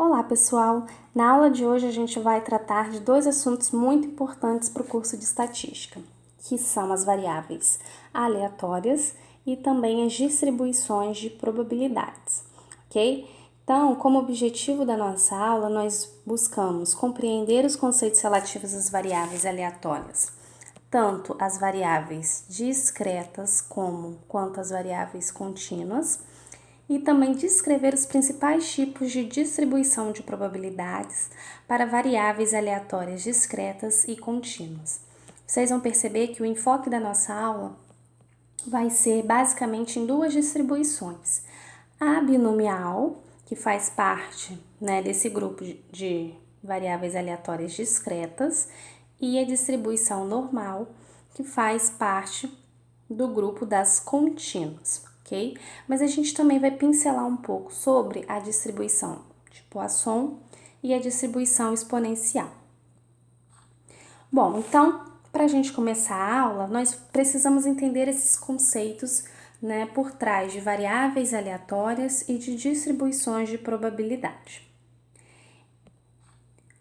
Olá, pessoal! Na aula de hoje a gente vai tratar de dois assuntos muito importantes para o curso de estatística, que são as variáveis aleatórias e também as distribuições de probabilidades, ok? Então, como objetivo da nossa aula, nós buscamos compreender os conceitos relativos às variáveis aleatórias, tanto as variáveis discretas quanto as variáveis contínuas, e também descrever os principais tipos de distribuição de probabilidades para variáveis aleatórias discretas e contínuas. Vocês vão perceber que o enfoque da nossa aula vai ser basicamente em duas distribuições. A binomial, que faz parte, desse grupo de variáveis aleatórias discretas, e a distribuição normal, que faz parte do grupo das contínuas, ok? Mas a gente também vai pincelar um pouco sobre a distribuição de Poisson e a distribuição exponencial. Bom, então, para a gente começar a aula, nós precisamos entender esses conceitos, por trás de variáveis aleatórias e de distribuições de probabilidade.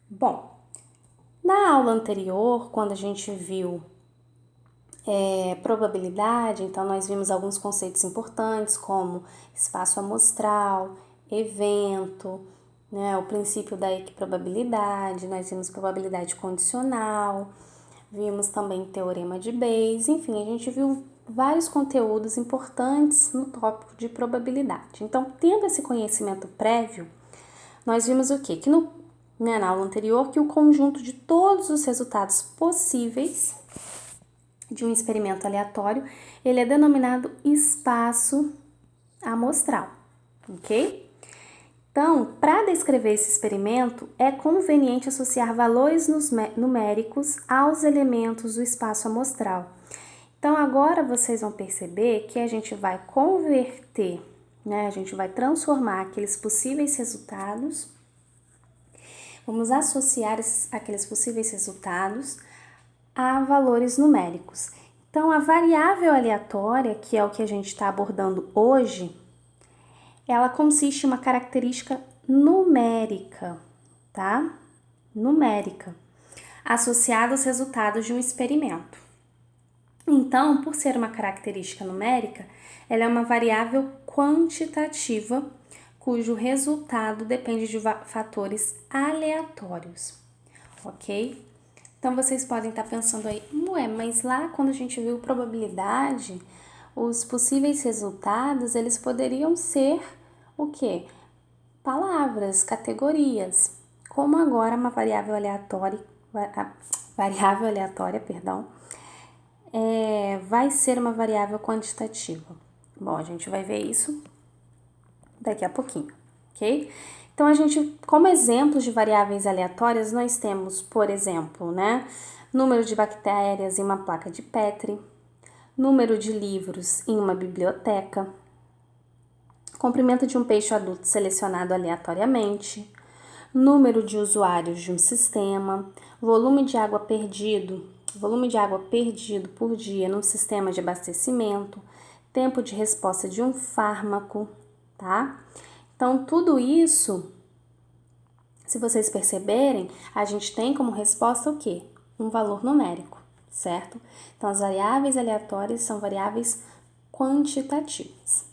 Bom, na aula anterior, quando a gente viu probabilidade, então nós vimos alguns conceitos importantes como espaço amostral, evento, o princípio da equiprobabilidade, nós vimos probabilidade condicional, vimos também teorema de Bayes, enfim, a gente viu vários conteúdos importantes no tópico de probabilidade. Então, tendo esse conhecimento prévio, nós vimos o quê? Que na aula anterior, que o conjunto de todos os resultados possíveis de um experimento aleatório, ele é denominado espaço amostral, ok? Então, para descrever esse experimento, é conveniente associar valores numéricos aos elementos do espaço amostral. Então, agora vocês vão perceber que a gente vai converter, a gente vai transformar aqueles possíveis resultados, vamos associar aqueles possíveis resultados a valores numéricos. Então, a variável aleatória, que é o que a gente está abordando hoje, ela consiste em uma característica numérica, tá? Numérica, associada aos resultados de um experimento. Então, por ser uma característica numérica, ela é uma variável quantitativa, cujo resultado depende de fatores aleatórios, ok? Então, vocês podem estar pensando aí, mas lá quando a gente viu probabilidade, os possíveis resultados, eles poderiam ser o quê? Palavras, categorias. Como agora uma variável aleatória, vai ser uma variável quantitativa. Bom, a gente vai ver isso daqui a pouquinho, ok? Então, como exemplos de variáveis aleatórias, nós temos, por exemplo, número de bactérias em uma placa de Petri, número de livros em uma biblioteca, comprimento de um peixe adulto selecionado aleatoriamente, número de usuários de um sistema, volume de água perdido por dia num sistema de abastecimento, tempo de resposta de um fármaco, tá? Então, tudo isso, se vocês perceberem, a gente tem como resposta o quê? Um valor numérico, certo? Então, as variáveis aleatórias são variáveis quantitativas.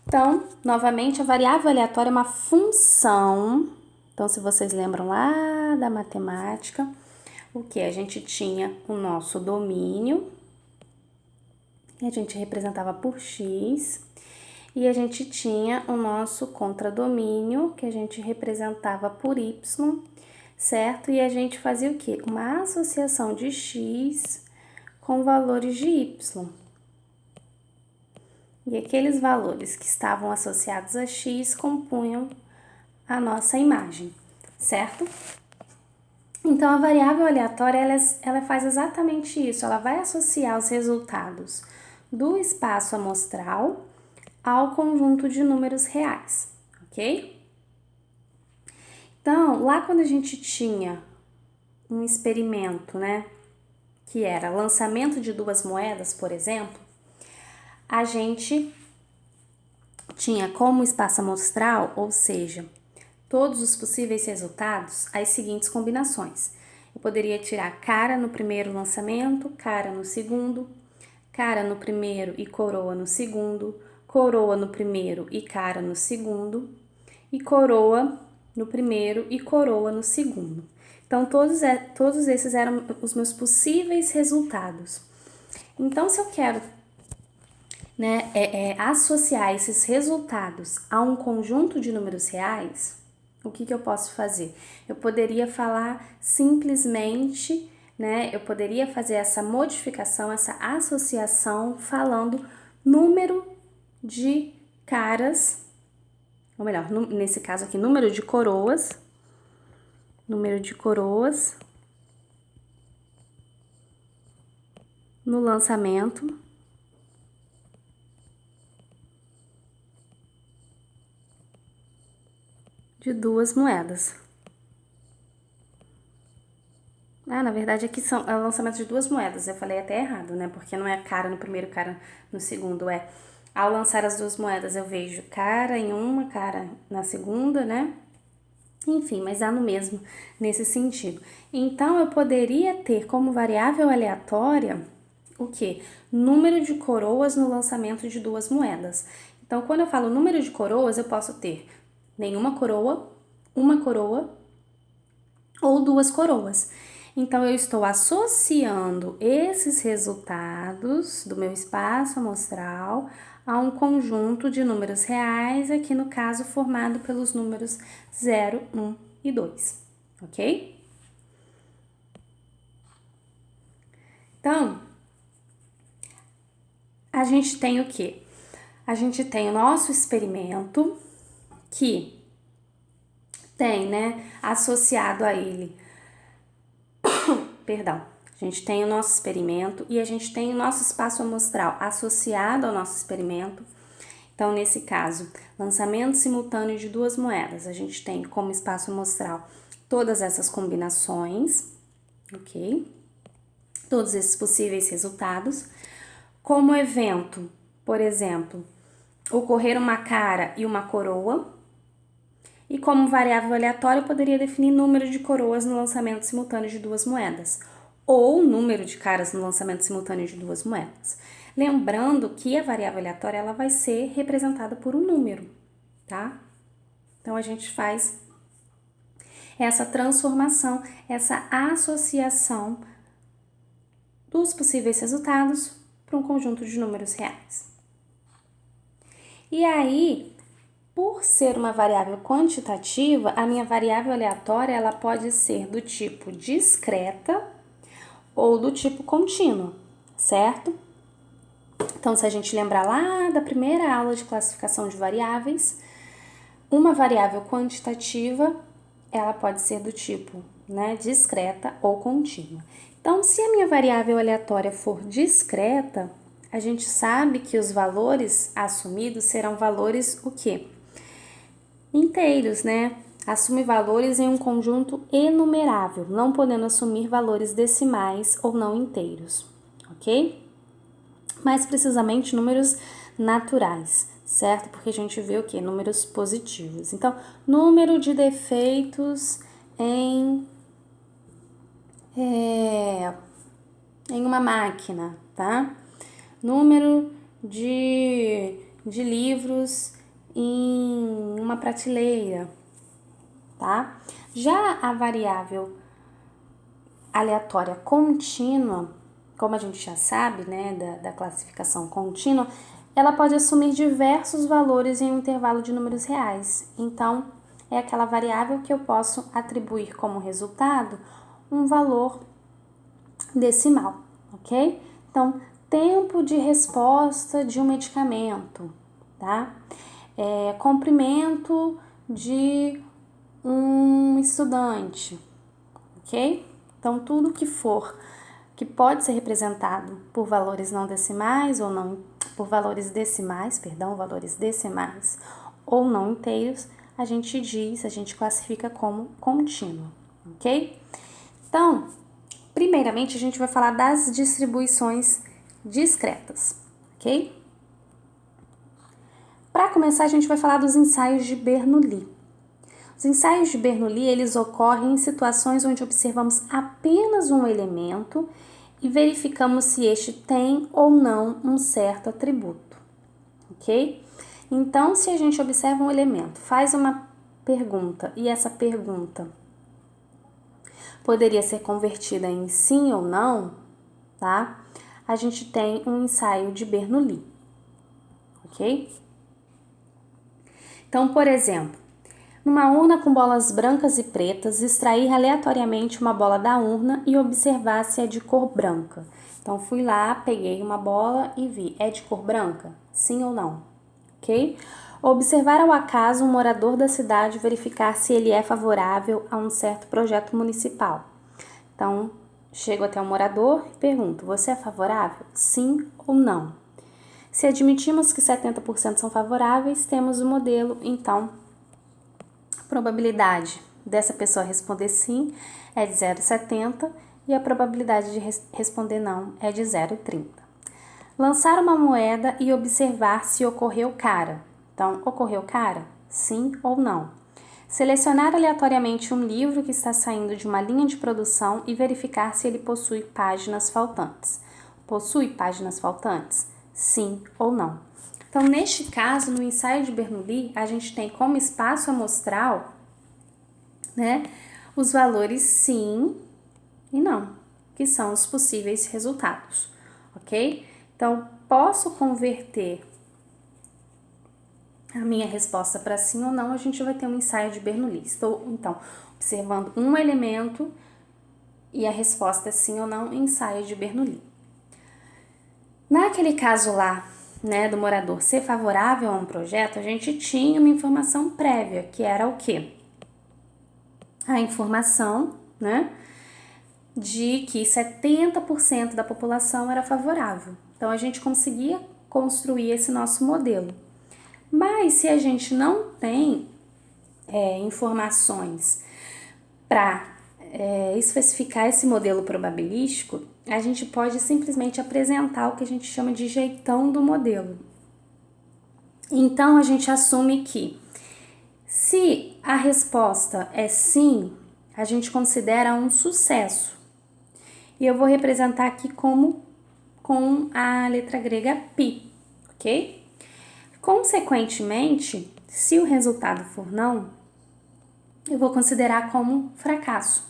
Então, novamente, a variável aleatória é uma função. Então, se vocês lembram lá da matemática, o que? A gente tinha o nosso domínio, e a gente representava por x, e a gente tinha o nosso contradomínio, que a gente representava por y, certo? E a gente fazia o quê? Uma associação de x com valores de y. E aqueles valores que estavam associados a x compunham a nossa imagem, certo? Então, a variável aleatória, ela faz exatamente isso, ela vai associar os resultados do espaço amostral ao conjunto de números reais, ok? Então, lá quando a gente tinha um experimento, que era lançamento de duas moedas, por exemplo, a gente tinha como espaço amostral, ou seja, todos os possíveis resultados, as seguintes combinações. Eu poderia tirar cara no primeiro lançamento, cara no segundo, cara no primeiro e coroa no segundo, coroa no primeiro e cara no segundo, e coroa no primeiro e coroa no segundo. Então, todos esses eram os meus possíveis resultados. Então, se eu quero, né, associar esses resultados a um conjunto de números reais, o que eu posso fazer? Eu poderia falar simplesmente, né, eu poderia fazer essa modificação, essa associação, falando número de caras, ou melhor, nesse caso aqui, número de coroas no lançamento de duas moedas. Na verdade aqui é o lançamento de duas moedas, eu falei até errado, né? Porque não é cara no primeiro, cara no segundo, ao lançar as duas moedas eu vejo cara em uma, cara na segunda, né? Enfim, mas dá no mesmo nesse sentido. Então, eu poderia ter como variável aleatória o quê? Número de coroas no lançamento de duas moedas. Então, quando eu falo número de coroas, eu posso ter nenhuma coroa, uma coroa ou duas coroas. Então, eu estou associando esses resultados do meu espaço amostral a um conjunto de números reais, aqui no caso formado pelos números 0, 1 e 2, ok? Então, a gente tem o quê? A gente tem o nosso experimento que tem, né, associado a ele, a gente tem o nosso experimento e a gente tem o nosso espaço amostral associado ao nosso experimento. Então, nesse caso, lançamento simultâneo de duas moedas, a gente tem como espaço amostral todas essas combinações, ok? Todos esses possíveis resultados. Como evento, por exemplo, ocorrer uma cara e uma coroa. E como variável aleatória, eu poderia definir número de coroas no lançamento simultâneo de duas moedas, ou número de caras no lançamento simultâneo de duas moedas. Lembrando que a variável aleatória ela vai ser representada por um número, tá? Então, a gente faz essa transformação, essa associação dos possíveis resultados para um conjunto de números reais. E aí, por ser uma variável quantitativa, a minha variável aleatória ela pode ser do tipo discreta ou do tipo contínua, certo? Então, se a gente lembrar lá da primeira aula de classificação de variáveis, uma variável quantitativa, ela pode ser do tipo, né, discreta ou contínua. Então, se a minha variável aleatória for discreta, a gente sabe que os valores assumidos serão valores o quê? Inteiros, né? Assume valores em um conjunto enumerável, não podendo assumir valores decimais ou não inteiros, ok? Mais precisamente, números naturais, certo? Porque a gente vê o quê? Números positivos. Então, número de defeitos em uma máquina, tá? Número de livros em uma prateleira, tá? Já a variável aleatória contínua, como a gente já sabe, né, da classificação contínua, ela pode assumir diversos valores em um intervalo de números reais. Então, é aquela variável que eu posso atribuir como resultado um valor decimal, ok? Então, tempo de resposta de um medicamento, tá? Comprimento de um estudante, ok? Então, tudo que pode ser representado por valores não decimais ou não, por valores decimais ou não inteiros, a gente classifica como contínuo, ok? Então, primeiramente a gente vai falar das distribuições discretas, ok? Para começar, a gente vai falar dos ensaios de Bernoulli. Os ensaios de Bernoulli, eles ocorrem em situações onde observamos apenas um elemento e verificamos se este tem ou não um certo atributo, ok? Então, se a gente observa um elemento, faz uma pergunta e essa pergunta poderia ser convertida em sim ou não, tá? A gente tem um ensaio de Bernoulli, ok? Então, por exemplo, numa urna com bolas brancas e pretas, extrair aleatoriamente uma bola da urna e observar se é de cor branca. Então, fui lá, peguei uma bola e vi, é de cor branca? Sim ou não? Ok? Observar ao acaso um morador da cidade, verificar se ele é favorável a um certo projeto municipal. Então, chego até um morador e pergunto, você é favorável? Sim ou não? Se admitimos que 70% são favoráveis, temos o modelo, então a probabilidade dessa pessoa responder sim é de 0,70 e a probabilidade de responder não é de 0,30. Lançar uma moeda e observar se ocorreu cara. Então, ocorreu cara? Sim ou não? Selecionar aleatoriamente um livro que está saindo de uma linha de produção e verificar se ele possui páginas faltantes. Possui páginas faltantes? Sim ou não? Então, neste caso, no ensaio de Bernoulli, a gente tem como espaço amostral, né, os valores sim e não, que são os possíveis resultados, ok? Então, posso converter a minha resposta para sim ou não, a gente vai ter um ensaio de Bernoulli. Estou, então, observando um elemento e a resposta é sim ou não, ensaio de Bernoulli. Naquele caso lá, né, do morador ser favorável a um projeto, a gente tinha uma informação prévia, que era o quê? A informação, né, de que 70% da população era favorável. Então, a gente conseguia construir esse nosso modelo. Mas, se a gente não tem informações para especificar esse modelo probabilístico, a gente pode simplesmente apresentar o que a gente chama de jeitão do modelo. Então, a gente assume que se a resposta é sim, a gente considera um sucesso. E eu vou representar aqui como com a letra grega π, ok? Consequentemente, se o resultado for não, eu vou considerar como fracasso.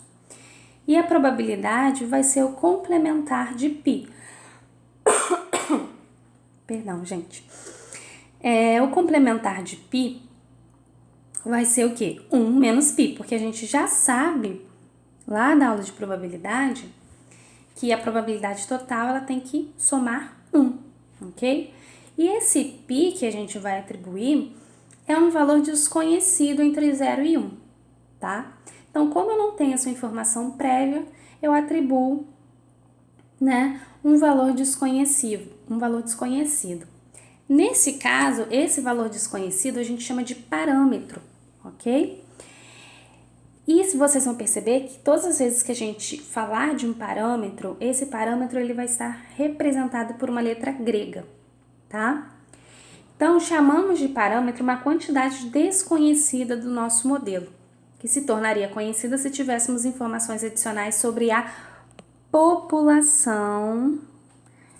E a probabilidade vai ser o complementar de π. Perdão, gente. O complementar de π vai ser o quê? 1 menos π, porque a gente já sabe, lá da aula de probabilidade, que a probabilidade total ela tem que somar 1, ok? E esse π que a gente vai atribuir é um valor desconhecido entre 0 e 1, tá? Então, como eu não tenho essa informação prévia, eu atribuo, né, um valor desconhecido. Nesse caso, esse valor desconhecido a gente chama de parâmetro, ok? E se vocês vão perceber que todas as vezes que a gente falar de um parâmetro, esse parâmetro ele vai estar representado por uma letra grega, tá? Então, chamamos de parâmetro uma quantidade desconhecida do nosso modelo, que se tornaria conhecida se tivéssemos informações adicionais sobre a população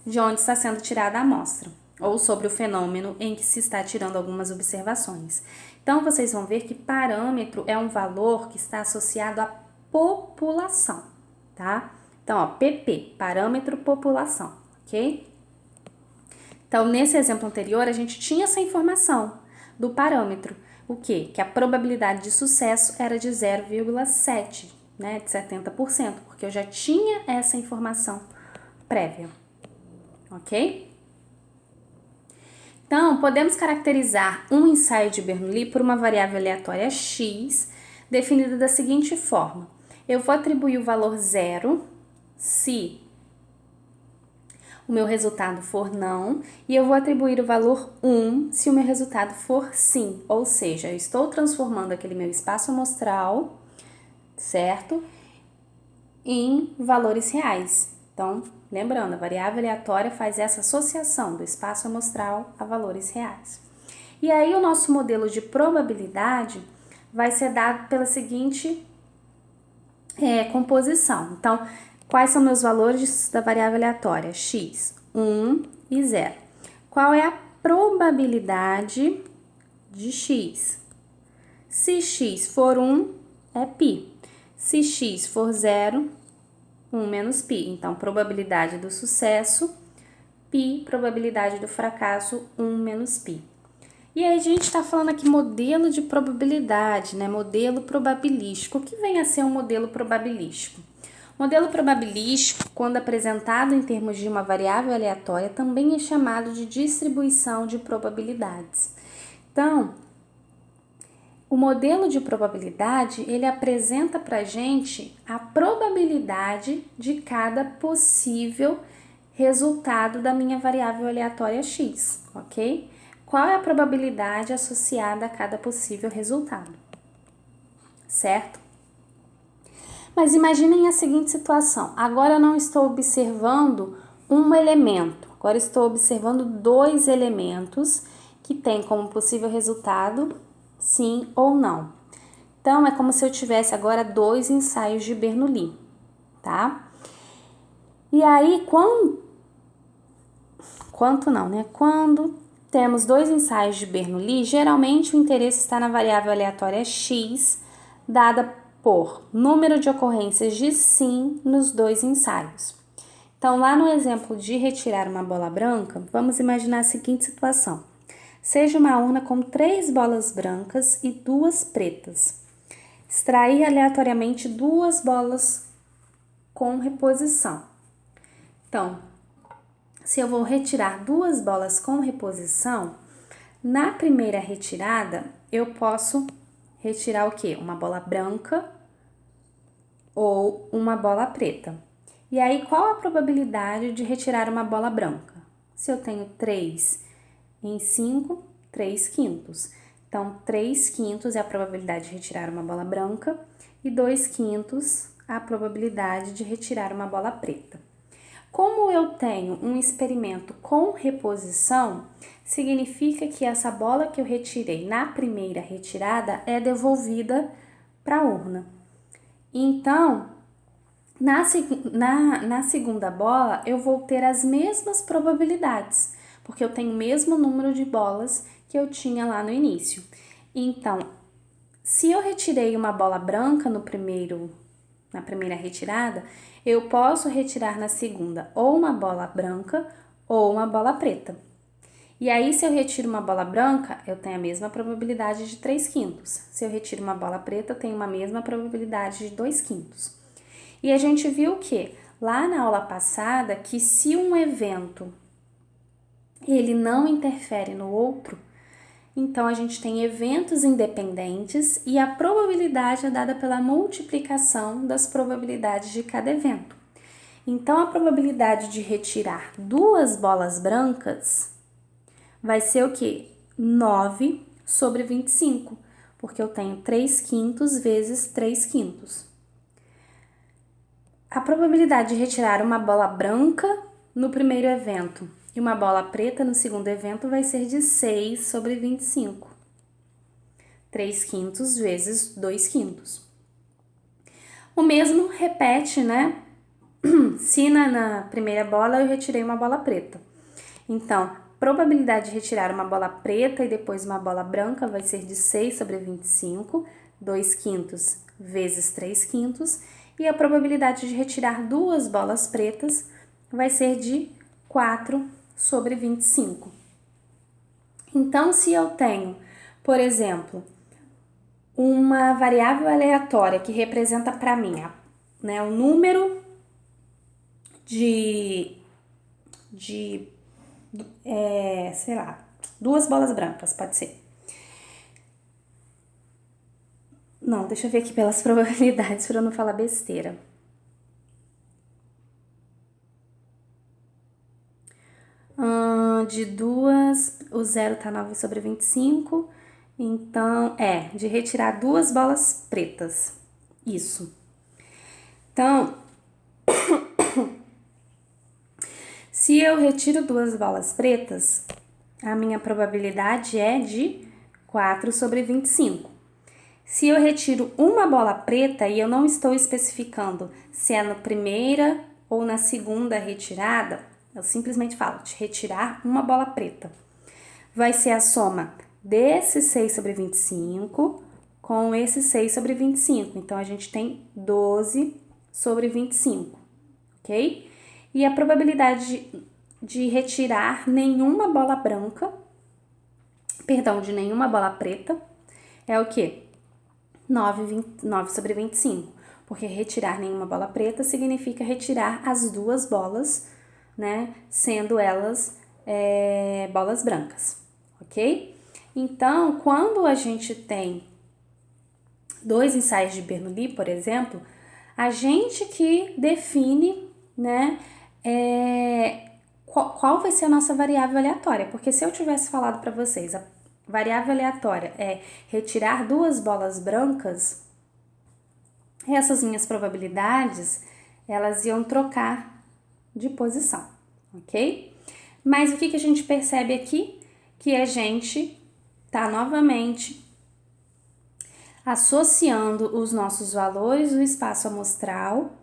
de onde está sendo tirada a amostra, ou sobre o fenômeno em que se está tirando algumas observações. Então, vocês vão ver que parâmetro é um valor que está associado à população, tá? Então, ó, PP, parâmetro população, ok? Então, nesse exemplo anterior, a gente tinha essa informação do parâmetro. O quê? Que a probabilidade de sucesso era de 0,7, né? De 70%, porque eu já tinha essa informação prévia, ok? Então, podemos caracterizar um ensaio de Bernoulli por uma variável aleatória x, definida da seguinte forma. Eu vou atribuir o valor 0 se o meu resultado for não, e eu vou atribuir o valor 1 se o meu resultado for sim. Ou seja, eu estou transformando aquele meu espaço amostral, certo? Em valores reais. Então, lembrando, a variável aleatória faz essa associação do espaço amostral a valores reais. E aí o nosso modelo de probabilidade vai ser dado pela seguinte composição. Então, quais são meus valores da variável aleatória? X, 1 e 0. Qual é a probabilidade de x? Se x for 1, é π. Se x for 0, 1 menos π. Então, probabilidade do sucesso, π, probabilidade do fracasso, 1 menos π. E aí a gente está falando aqui modelo de probabilidade, né? Modelo probabilístico. O que vem a ser um modelo probabilístico? Modelo probabilístico, quando apresentado em termos de uma variável aleatória, também é chamado de distribuição de probabilidades. Então, o modelo de probabilidade, ele apresenta para a gente a probabilidade de cada possível resultado da minha variável aleatória x, ok? Qual é a probabilidade associada a cada possível resultado, certo? Mas imaginem a seguinte situação, agora eu não estou observando um elemento, agora estou observando dois elementos que têm como possível resultado sim ou não. Então, é como se eu tivesse agora dois ensaios de Bernoulli, tá? E aí, Quando temos dois ensaios de Bernoulli, geralmente o interesse está na variável aleatória x, dada por número de ocorrências de sim nos dois ensaios. Então, lá no exemplo de retirar uma bola branca, vamos imaginar a seguinte situação. Seja uma urna com 3 bolas brancas e 2 pretas. Extrair aleatoriamente 2 bolas com reposição. Então, se eu vou retirar 2 bolas com reposição, na primeira retirada, eu posso retirar o quê? Uma bola branca ou uma bola preta. E aí, qual a probabilidade de retirar uma bola branca? Se eu tenho 3 em 5, 3 quintos. Então, 3 quintos é a probabilidade de retirar uma bola branca e 2 quintos a probabilidade de retirar uma bola preta. Como eu tenho um experimento com reposição, significa que essa bola que eu retirei na primeira retirada é devolvida para a urna. Então, na segunda bola, eu vou ter as mesmas probabilidades, porque eu tenho o mesmo número de bolas que eu tinha lá no início. Então, se eu retirei uma bola branca na primeira retirada, eu posso retirar na segunda ou uma bola branca ou uma bola preta. E aí, se eu retiro uma bola branca, eu tenho a mesma probabilidade de 3 quintos. Se eu retiro uma bola preta, eu tenho uma mesma probabilidade de 2 quintos. E a gente viu que lá na aula passada, que se um evento ele não interfere no outro, então a gente tem eventos independentes e a probabilidade é dada pela multiplicação das probabilidades de cada evento. Então a probabilidade de retirar 2 bolas brancas vai ser o quê? 9 sobre 25, porque eu tenho 3 quintos vezes 3 quintos. A probabilidade de retirar uma bola branca no primeiro evento e uma bola preta no segundo evento vai ser de 6 sobre 25. 3 quintos vezes 2 quintos. O mesmo repete, né? Se na primeira bola eu retirei uma bola preta. Então, probabilidade de retirar uma bola preta e depois uma bola branca vai ser de 6 sobre 25, 2 quintos vezes 3 quintos. E a probabilidade de retirar 2 bolas pretas vai ser de 4 sobre 25. Então, se eu tenho, por exemplo, uma variável aleatória que representa para mim o número sei lá, 2 bolas brancas, pode ser. Não, deixa eu ver aqui pelas probabilidades para eu não falar besteira. De 2, o 0 tá 9 sobre 25, então de retirar 2 bolas pretas, isso. Então, se eu retiro 2 bolas pretas, a minha probabilidade é de 4 sobre 25. Se eu retiro uma bola preta e eu não estou especificando se é na primeira ou na segunda retirada, eu simplesmente falo de retirar uma bola preta. Vai ser a soma desse 6 sobre 25 com esse 6 sobre 25. Então, a gente tem 12 sobre 25, ok? E a probabilidade de retirar nenhuma bola branca, de nenhuma bola preta, é o quê? 9 sobre 25, porque retirar nenhuma bola preta significa retirar as duas bolas, né, sendo elas bolas brancas, ok? Então, quando a gente tem 2 ensaios de Bernoulli, por exemplo, a gente que define, né, qual vai ser a nossa variável aleatória, porque se eu tivesse falado para vocês, a variável aleatória é retirar 2 bolas brancas, essas minhas probabilidades, elas iam trocar de posição, ok? Mas o que a gente percebe aqui? Que a gente tá novamente associando os nossos valores do espaço amostral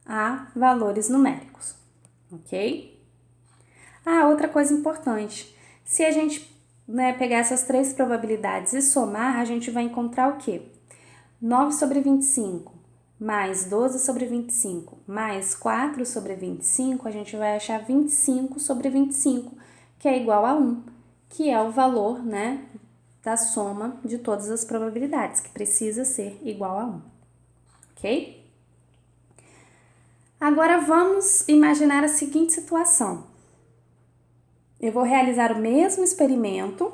a valores numéricos, ok? Outra coisa importante, se a gente pegar essas 3 probabilidades e somar, a gente vai encontrar o quê? 9 sobre 25 mais 12 sobre 25 mais 4 sobre 25, a gente vai achar 25 sobre 25, que é igual a 1, que é o valor, né, da soma de todas as probabilidades, que precisa ser igual a 1, ok? Agora vamos imaginar a seguinte situação. Eu vou realizar o mesmo experimento,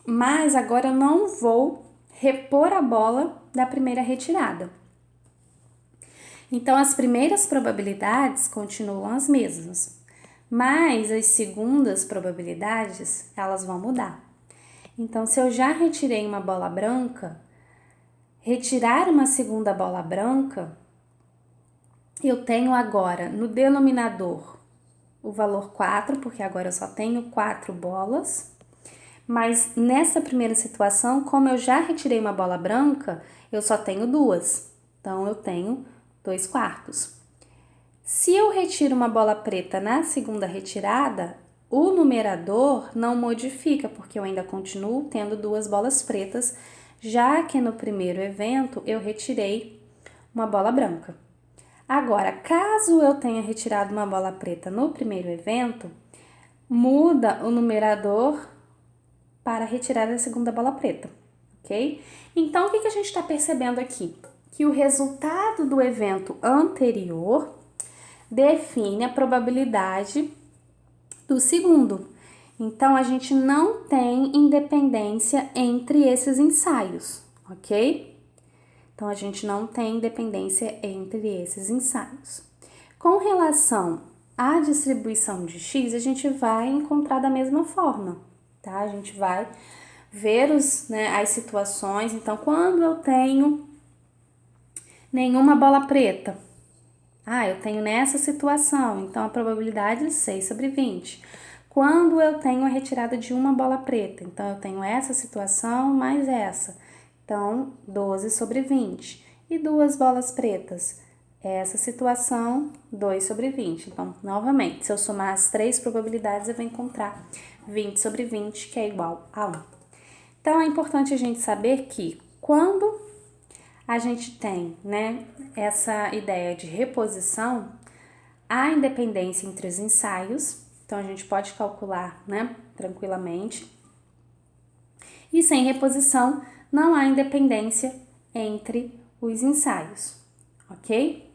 mas agora eu não vou repor a bola da primeira retirada. Então, as primeiras probabilidades continuam as mesmas, mas as segundas probabilidades, elas vão mudar. Então, se eu já retirei uma bola branca, retirar uma segunda bola branca, eu tenho agora no denominador o valor 4, porque agora eu só tenho 4 bolas. Mas nessa primeira situação, como eu já retirei uma bola branca, eu só tenho 2. Então, eu tenho 2 quartos. Se eu retiro uma bola preta na segunda retirada, o numerador não modifica, porque eu ainda continuo tendo 2 bolas pretas, já que no primeiro evento eu retirei uma bola branca. Agora, caso eu tenha retirado uma bola preta no primeiro evento, muda o numerador para retirar a segunda bola preta, ok? Então, o que a gente está percebendo aqui? Que o resultado do evento anterior define a probabilidade do segundo. Então, a gente não tem independência entre esses ensaios, ok? Então, a gente não tem independência entre esses ensaios. Com relação à distribuição de x, a gente vai encontrar da mesma forma, tá? A gente vai ver as situações. Então, quando eu tenho nenhuma bola preta, eu tenho nessa situação, então a probabilidade é 6 sobre 20. Quando eu tenho a retirada de uma bola preta, então eu tenho essa situação mais essa, então 12 sobre 20. E 2 bolas pretas, essa situação, 2 sobre 20. Então, novamente, se eu somar as 3 probabilidades, eu vou encontrar 20 sobre 20, que é igual a 1. Então, é importante a gente saber que quando a gente tem, essa ideia de reposição, há independência entre os ensaios, então a gente pode calcular, tranquilamente. E sem reposição, não há independência entre os ensaios, ok?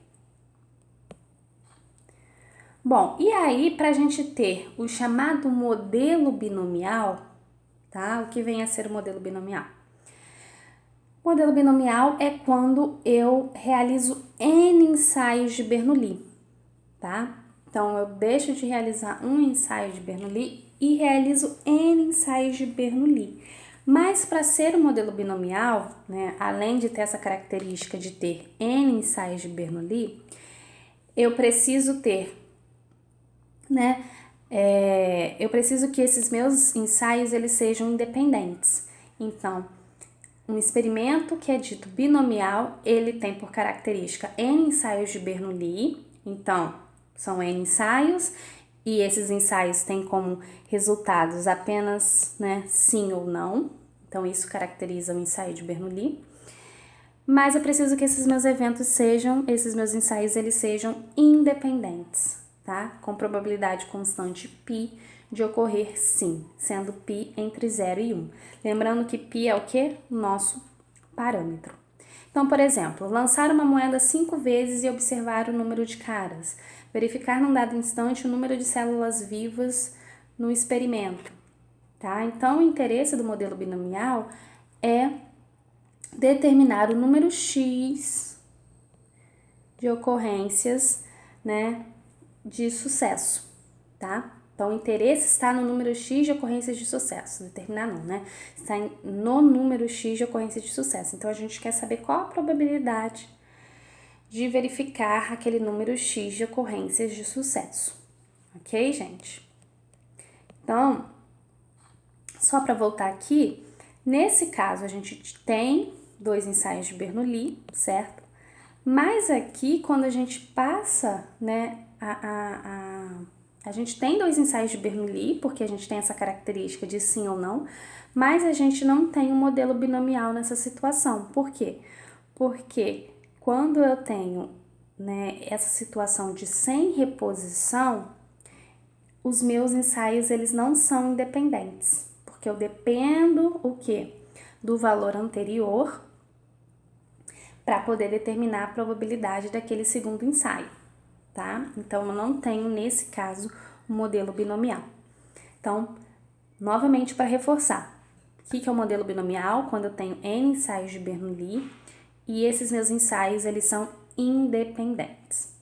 Bom, e aí, para a gente ter o chamado modelo binomial, tá? O que vem a ser o modelo binomial? O modelo binomial é quando eu realizo N ensaios de Bernoulli, tá? Então, eu deixo de realizar um ensaio de Bernoulli e realizo N ensaios de Bernoulli. Mas para ser um modelo binomial, além de ter essa característica de ter N ensaios de Bernoulli, eu preciso ter, eu preciso que esses meus ensaios eles sejam independentes. Então, um experimento que é dito binomial, ele tem por característica N ensaios de Bernoulli, então são N ensaios, e esses ensaios têm como resultados apenas, né, sim ou não, então isso caracteriza o ensaio de Bernoulli. Mas eu preciso que esses meus esses meus ensaios, eles sejam independentes, tá? Com probabilidade constante π de ocorrer sim, sendo π entre 0 e 1. Lembrando que π é o quê? Nosso parâmetro. Então, por exemplo, lançar uma moeda 5 vezes e observar o número de caras. Verificar num dado instante o número de células vivas no experimento, tá? Então, o interesse do modelo binomial é determinar o número X de ocorrências, né, de sucesso, tá? Então, o interesse está no número X de ocorrências de sucesso, determinar não, né? Está no número X de ocorrências de sucesso. Então, a gente quer saber qual a probabilidade de verificar aquele número X de ocorrências de sucesso, ok, gente? Então, só para voltar aqui, nesse caso, a gente tem 2 ensaios de Bernoulli, certo? Mas aqui, quando a gente passa, né, a gente tem 2 ensaios de Bernoulli, porque a gente tem essa característica de sim ou não, mas a gente não tem um modelo binomial nessa situação. Por quê? Porque quando eu tenho, né, essa situação de sem reposição, os meus ensaios eles não são independentes, porque eu dependo o quê? Do valor anterior para poder determinar a probabilidade daquele segundo ensaio, tá? Então, eu não tenho, nesse caso, um modelo binomial. Então, novamente para reforçar, o que é o modelo binomial? Quando eu tenho N ensaios de Bernoulli e esses meus ensaios, eles são independentes.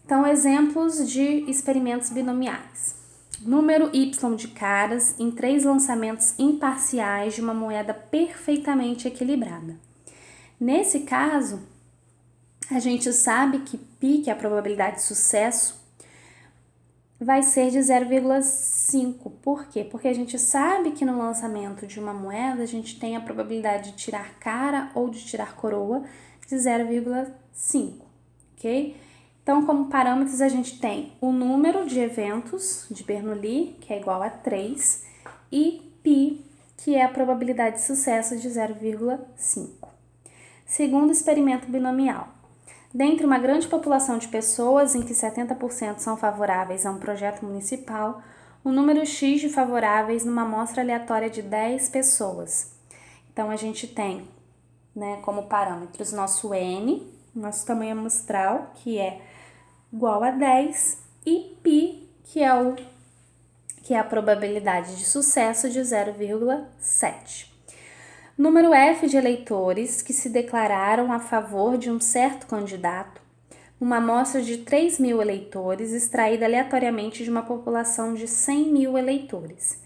Então, exemplos de experimentos binomiais. Número Y de caras em 3 lançamentos imparciais de uma moeda perfeitamente equilibrada. Nesse caso, a gente sabe que π, que é a probabilidade de sucesso, vai ser de 0,5. Por quê? Porque a gente sabe que no lançamento de uma moeda, a gente tem a probabilidade de tirar cara ou de tirar coroa de 0,5, ok? Então, como parâmetros, a gente tem o número de eventos de Bernoulli, que é igual a 3, e π, que é a probabilidade de sucesso de 0,5. Segundo experimento binomial. Dentre uma grande população de pessoas em que 70% são favoráveis a um projeto municipal, o número X de favoráveis numa amostra aleatória de 10 pessoas. Então, a gente tem, né, como parâmetros nosso N, nosso tamanho amostral, que é igual a 10, e π, que é a probabilidade de sucesso de 0,7. Número F de eleitores que se declararam a favor de um certo candidato, uma amostra de 3.000 eleitores extraída aleatoriamente de uma população de 100.000 eleitores.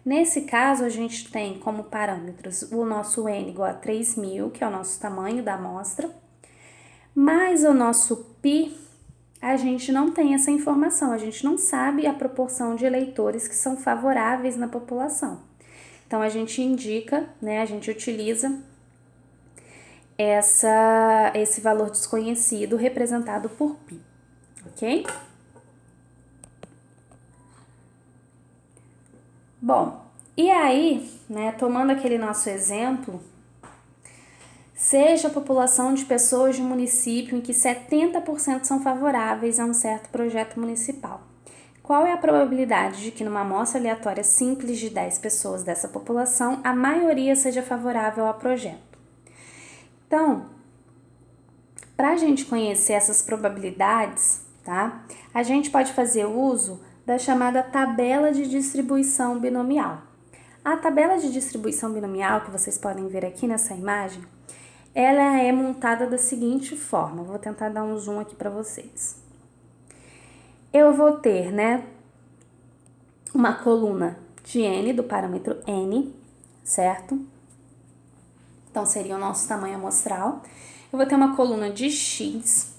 Nesse caso, a gente tem como parâmetros o nosso N igual a 3.000, que é o nosso tamanho da amostra, mais o nosso π, a gente não tem essa informação, a gente não sabe a proporção de eleitores que são favoráveis na população. Então, a gente indica, né, a gente utiliza esse valor desconhecido representado por π, ok? Bom, e aí, né, tomando aquele nosso exemplo, seja a população de pessoas de um município em que 70% são favoráveis a um certo projeto municipal. Qual é a probabilidade de que numa amostra aleatória simples de 10 pessoas dessa população, a maioria seja favorável ao projeto? Então, para a gente conhecer essas probabilidades, tá? A gente pode fazer uso da chamada tabela de distribuição binomial. A tabela de distribuição binomial, que vocês podem ver aqui nessa imagem, ela é montada da seguinte forma. Vou tentar dar um zoom aqui para vocês. Eu vou ter, né, uma coluna de N, do parâmetro N, certo? Então, seria o nosso tamanho amostral. Eu vou ter uma coluna de X,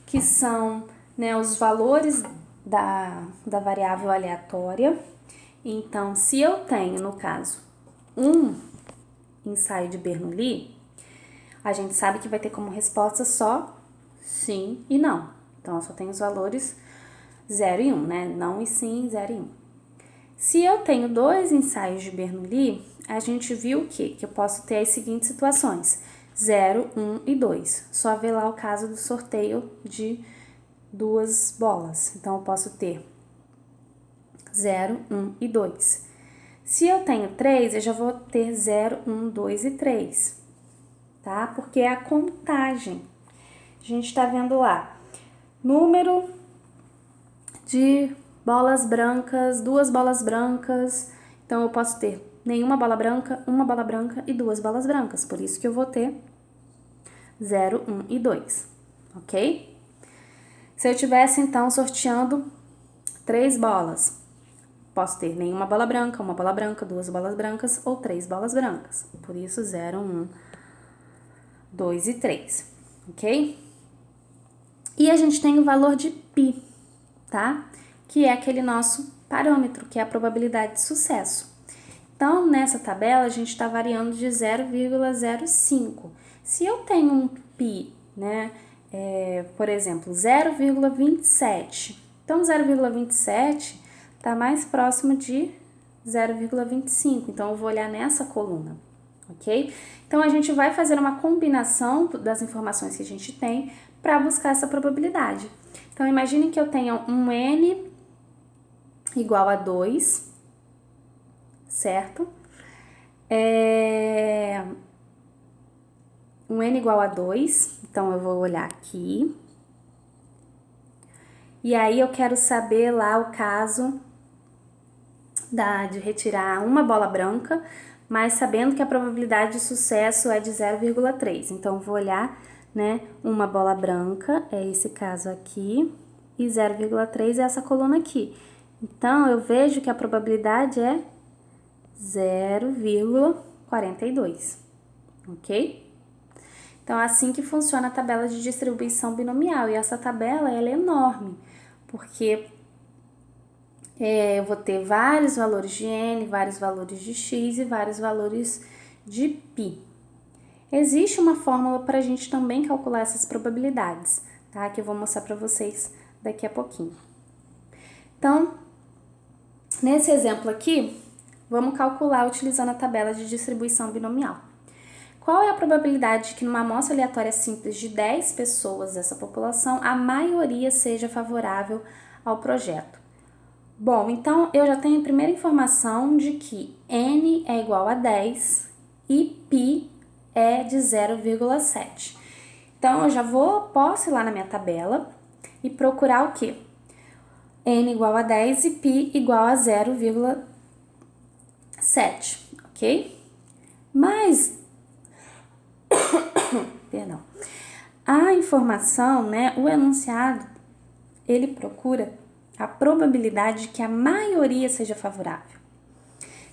que são, né, os valores, da variável aleatória. Então, se eu tenho, no caso, um ensaio de Bernoulli, a gente sabe que vai ter como resposta só sim e não. Então, eu só tenho os valores 0 e 1, né? Não e sim, 0 e 1. Se eu tenho dois ensaios de Bernoulli, a gente viu o quê? Que eu posso ter as seguintes situações: 0, 1 e 2. Só ver lá o caso do sorteio de duas bolas. Então, eu posso ter 0, 1 e 2. Se eu tenho 3, eu já vou ter 0, 1, 2 e 3, tá? Porque é a contagem. A gente tá vendo lá, número de bolas brancas, duas bolas brancas. Então, eu posso ter nenhuma bola branca, uma bola branca e duas bolas brancas. Por isso que eu vou ter 0, 1 e 2, ok? Se eu tivesse, então, sorteando 3 bolas, posso ter nenhuma bola branca, uma bola branca, duas bolas brancas ou 3 bolas brancas. Por isso, 0, 1, 2 e 3, ok? E a gente tem o valor de π, tá? Que é aquele nosso parâmetro, que é a probabilidade de sucesso. Então, nessa tabela, a gente está variando de 0,05. Se eu tenho um π, né, por exemplo, 0,27, então 0,27 está mais próximo de 0,25, então eu vou olhar nessa coluna, ok? Então, a gente vai fazer uma combinação das informações que a gente tem para buscar essa probabilidade. Então, imagine que eu tenha um n igual a 2, certo? Um n igual a 2, então eu vou olhar aqui. E aí eu quero saber lá o caso de retirar uma bola branca, mas sabendo que a probabilidade de sucesso é de 0,3. Então eu vou olhar, né, uma bola branca, é esse caso aqui, e 0,3 é essa coluna aqui. Então eu vejo que a probabilidade é 0,42, ok? Então, é assim que funciona a tabela de distribuição binomial. E essa tabela, ela é enorme, porque eu vou ter vários valores de n, vários valores de x e vários valores de π. Existe uma fórmula para a gente também calcular essas probabilidades, tá? Que eu vou mostrar para vocês daqui a pouquinho. Então, nesse exemplo aqui, vamos calcular utilizando a tabela de distribuição binomial. Qual é a probabilidade de que numa amostra aleatória simples de 10 pessoas dessa população, a maioria seja favorável ao projeto? Bom, então eu já tenho a primeira informação de que n é igual a 10 e π é de 0,7. Então eu já posso ir lá na minha tabela e procurar o quê? N igual a 10 e π igual a 0,7, ok? Mas perdão. A informação, né, o enunciado, ele procura a probabilidade de que a maioria seja favorável.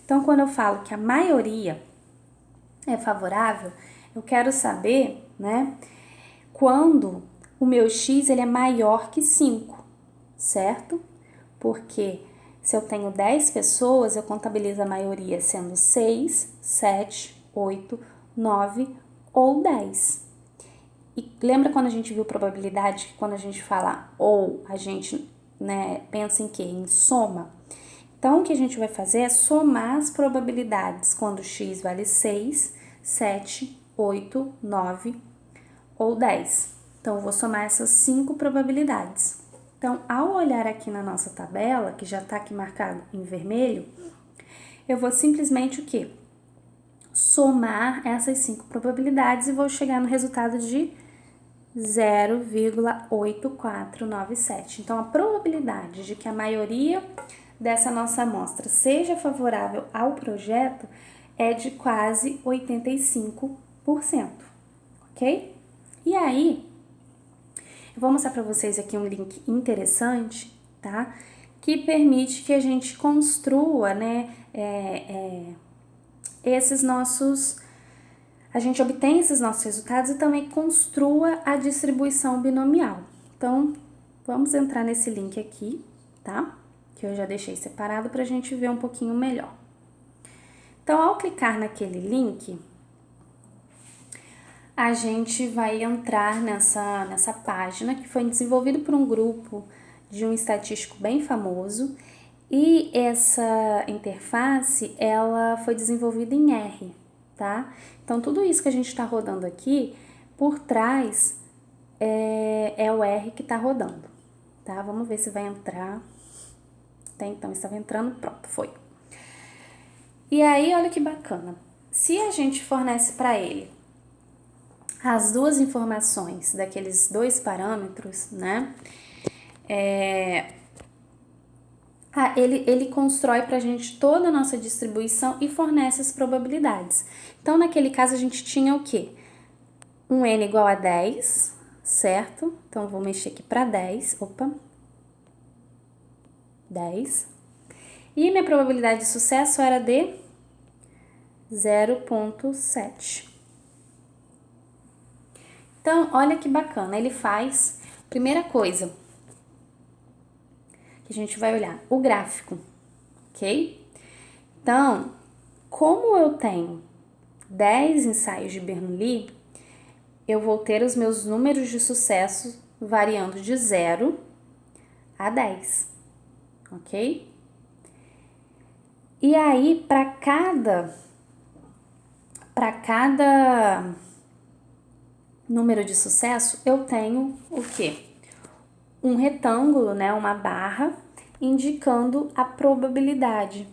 Então, quando eu falo que a maioria é favorável, eu quero saber, né, quando o meu x ele é maior que 5, certo? Porque se eu tenho 10 pessoas, eu contabilizo a maioria sendo 6, 7, 8, 9 ou 10. E lembra quando a gente viu probabilidade, que quando a gente fala ou, a gente, né, pensa em quê? Em soma. Então, o que a gente vai fazer é somar as probabilidades quando x vale 6, 7, 8, 9 ou 10. Então, eu vou somar essas 5 probabilidades. Então, ao olhar aqui na nossa tabela, que já está aqui marcado em vermelho, eu vou simplesmente o quê? Somar essas 5 probabilidades e vou chegar no resultado de 0,8497. Então, a probabilidade de que a maioria dessa nossa amostra seja favorável ao projeto é de quase 85%, ok? E aí, eu vou mostrar para vocês aqui um link interessante, tá? Que permite que a gente construa, né, a gente obtém esses nossos resultados e também construa a distribuição binomial. Então, vamos entrar nesse link aqui, tá? Que eu já deixei separado para a gente ver um pouquinho melhor. Então, ao clicar naquele link, a gente vai entrar nessa página que foi desenvolvido por um grupo de um estatístico bem famoso, e essa interface, ela foi desenvolvida em R, tá? Então, tudo isso que a gente está rodando aqui, por trás, é o R que está rodando, tá? Vamos ver se vai entrar. Até então, estava entrando, pronto, foi. E aí, olha que bacana. Se a gente fornece para ele as duas informações daqueles dois parâmetros, né? Ele constrói para a gente toda a nossa distribuição e fornece as probabilidades. Então, naquele caso, a gente tinha o quê? Um N igual a 10, certo? Então, eu vou mexer aqui para 10. Opa. 10. E minha probabilidade de sucesso era de 0,7. Então, olha que bacana. Ele faz, primeira coisa, que a gente vai olhar, o gráfico, ok? Então, como eu tenho 10 ensaios de Bernoulli, eu vou ter os meus números de sucesso variando de 0 a 10, ok? E aí, para cada número de sucesso, eu tenho o quê? Um retângulo, né, uma barra, indicando a probabilidade.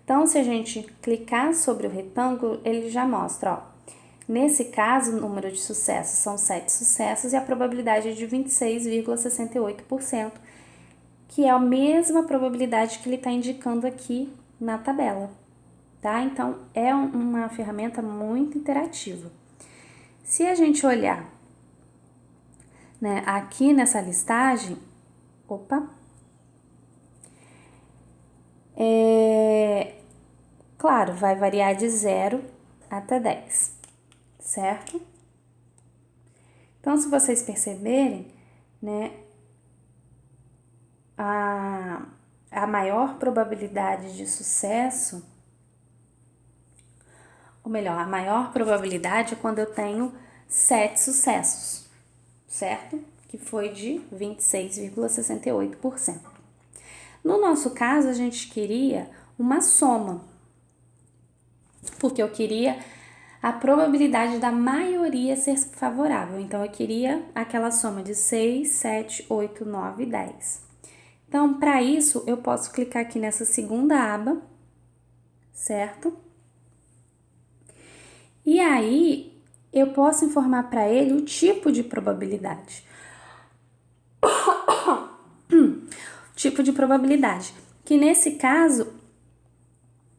Então, se a gente clicar sobre o retângulo, ele já mostra, ó. Nesse caso, o número de sucessos são 7 sucessos e a probabilidade é de 26,68%, que é a mesma probabilidade que ele está indicando aqui na tabela, tá? Então, é uma ferramenta muito interativa. Se a gente olhar, né, aqui nessa listagem, claro, vai variar de 0 até 10, certo? Então, se vocês perceberem, né, a maior probabilidade de sucesso, ou melhor, a maior probabilidade é quando eu tenho 7 sucessos, certo? Que foi de 26,68%. No nosso caso, a gente queria uma soma, porque eu queria a probabilidade da maioria ser favorável. Então, eu queria aquela soma de 6, 7, 8, 9 e 10. Então, para isso, eu posso clicar aqui nessa segunda aba, certo? E aí, eu posso informar para ele o tipo de probabilidade. Tipo de probabilidade, que nesse caso,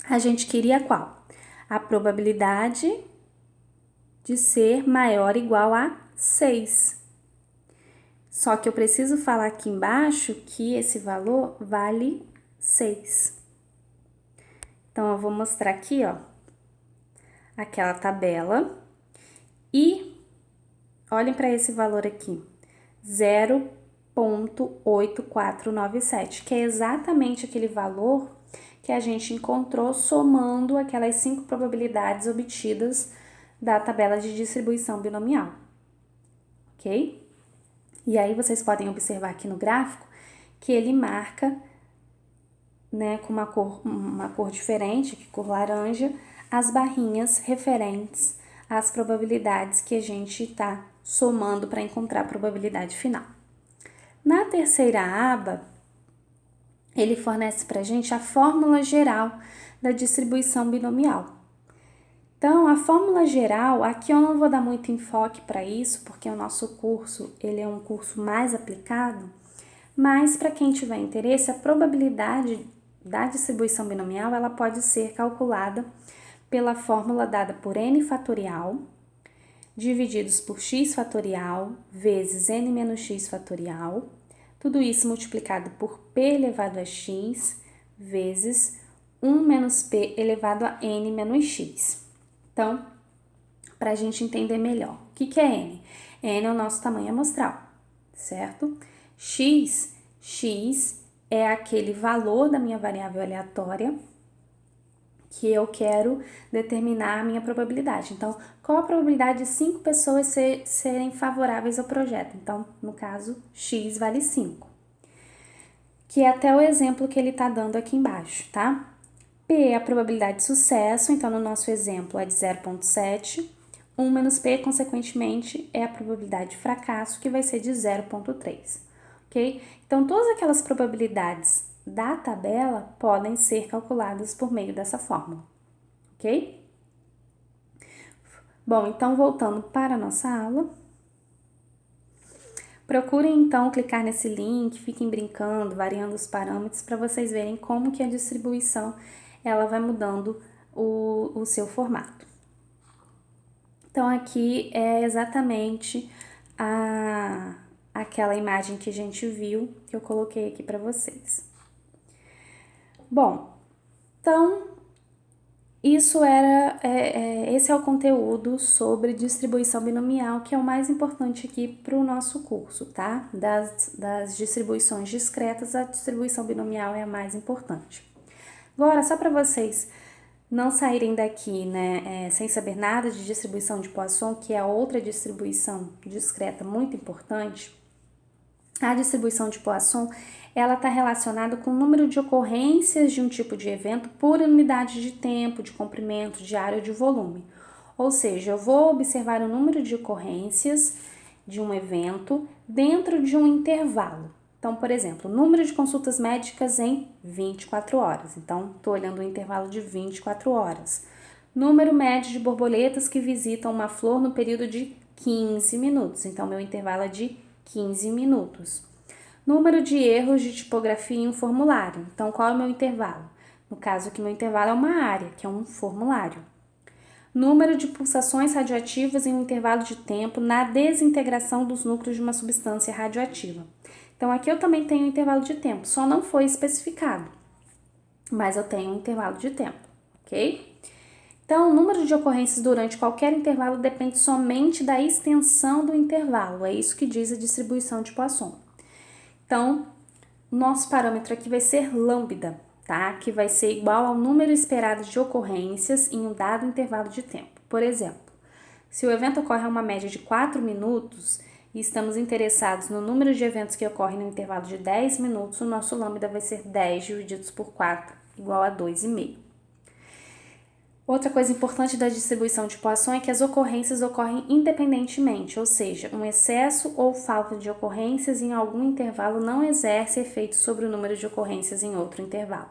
a gente queria qual? A probabilidade de ser maior ou igual a 6. Só que eu preciso falar aqui embaixo que esse valor vale 6. Então, eu vou mostrar aqui, ó, aquela tabela e olhem para esse valor aqui, 0,8497, que é exatamente aquele valor que a gente encontrou somando aquelas 5 probabilidades obtidas da tabela de distribuição binomial, ok? E aí vocês podem observar aqui no gráfico que ele marca, né, com uma cor diferente, que cor laranja, as barrinhas referentes às probabilidades que a gente está somando para encontrar a probabilidade final. Na terceira aba, ele fornece para a gente a fórmula geral da distribuição binomial. Então, a fórmula geral, aqui eu não vou dar muito enfoque para isso, porque o nosso curso ele é um curso mais aplicado, mas para quem tiver interesse, a probabilidade da distribuição binomial ela pode ser calculada pela fórmula dada por n fatorial, divididos por x fatorial, vezes n menos x fatorial, tudo isso multiplicado por p elevado a x, vezes 1 menos p elevado a n menos x. Então, para a gente entender melhor, o que é n? N é o nosso tamanho amostral, certo? X é aquele valor da minha variável aleatória que eu quero determinar a minha probabilidade. Então, qual a probabilidade de 5 pessoas serem favoráveis ao projeto? Então, no caso, x vale 5. Que é até o exemplo que ele está dando aqui embaixo, tá? P é a probabilidade de sucesso, então no nosso exemplo é de 0,7. 1 menos P, consequentemente, é a probabilidade de fracasso, que vai ser de 0,3, ok? Então, todas aquelas probabilidades da tabela podem ser calculadas por meio dessa fórmula, ok? Bom, então voltando para a nossa aula, procurem então clicar nesse link, fiquem brincando, variando os parâmetros para vocês verem como que a distribuição ela vai mudando o seu formato. Então aqui é exatamente aquela imagem que a gente viu, que eu coloquei aqui para vocês. Bom, então esse é o conteúdo sobre distribuição binomial, que é o mais importante aqui para o nosso curso, tá? Das distribuições discretas, a distribuição binomial é a mais importante. Agora, só para vocês não saírem daqui, né, sem saber nada de distribuição de Poisson, que é outra distribuição discreta muito importante, a distribuição de Poisson, ela está relacionada com o número de ocorrências de um tipo de evento por unidade de tempo, de comprimento, de área ou de volume. Ou seja, eu vou observar o número de ocorrências de um evento dentro de um intervalo. Então, por exemplo, número de consultas médicas em 24 horas. Então, estou olhando o intervalo de 24 horas. Número médio de borboletas que visitam uma flor no período de 15 minutos. Então, meu intervalo é de 15 minutos. Número de erros de tipografia em um formulário. Então, qual é o meu intervalo? No caso aqui, meu intervalo é uma área, que é um formulário. Número de pulsações radioativas em um intervalo de tempo na desintegração dos núcleos de uma substância radioativa. Então, aqui eu também tenho um intervalo de tempo, só não foi especificado, mas eu tenho um intervalo de tempo, ok? Então, o número de ocorrências durante qualquer intervalo depende somente da extensão do intervalo, é isso que diz a distribuição de Poisson. Então, nosso parâmetro aqui vai ser lambda, tá? Que vai ser igual ao número esperado de ocorrências em um dado intervalo de tempo. Por exemplo, se o evento ocorre a uma média de 4 minutos e estamos interessados no número de eventos que ocorrem no intervalo de 10 minutos, o nosso lambda vai ser 10 divididos por 4, igual a 2,5. Outra coisa importante da distribuição de Poisson é que as ocorrências ocorrem independentemente, ou seja, um excesso ou falta de ocorrências em algum intervalo não exerce efeito sobre o número de ocorrências em outro intervalo.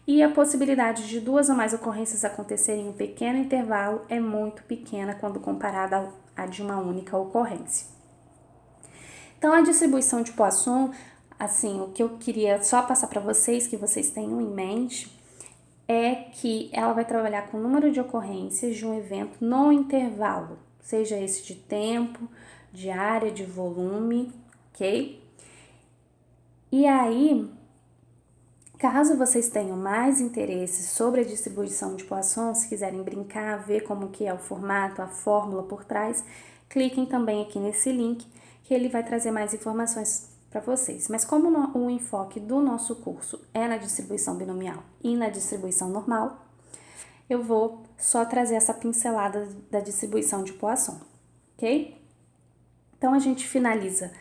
E a possibilidade de 2 ou mais ocorrências acontecerem em um pequeno intervalo é muito pequena quando comparada à de uma única ocorrência. Então, a distribuição de Poisson, assim, o que eu queria só passar para vocês, que vocês tenham em mente, é que ela vai trabalhar com o número de ocorrências de um evento no intervalo, seja esse de tempo, de área, de volume, ok? E aí, caso vocês tenham mais interesse sobre a distribuição de Poisson, se quiserem brincar, ver como que é o formato, a fórmula por trás, cliquem também aqui nesse link, que ele vai trazer mais informações para vocês. Mas como o enfoque do nosso curso é na distribuição binomial e na distribuição normal, eu vou só trazer essa pincelada da distribuição de Poisson, ok? Então, a gente finaliza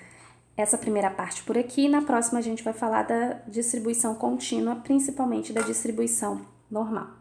essa primeira parte por aqui e na próxima a gente vai falar da distribuição contínua, principalmente da distribuição normal.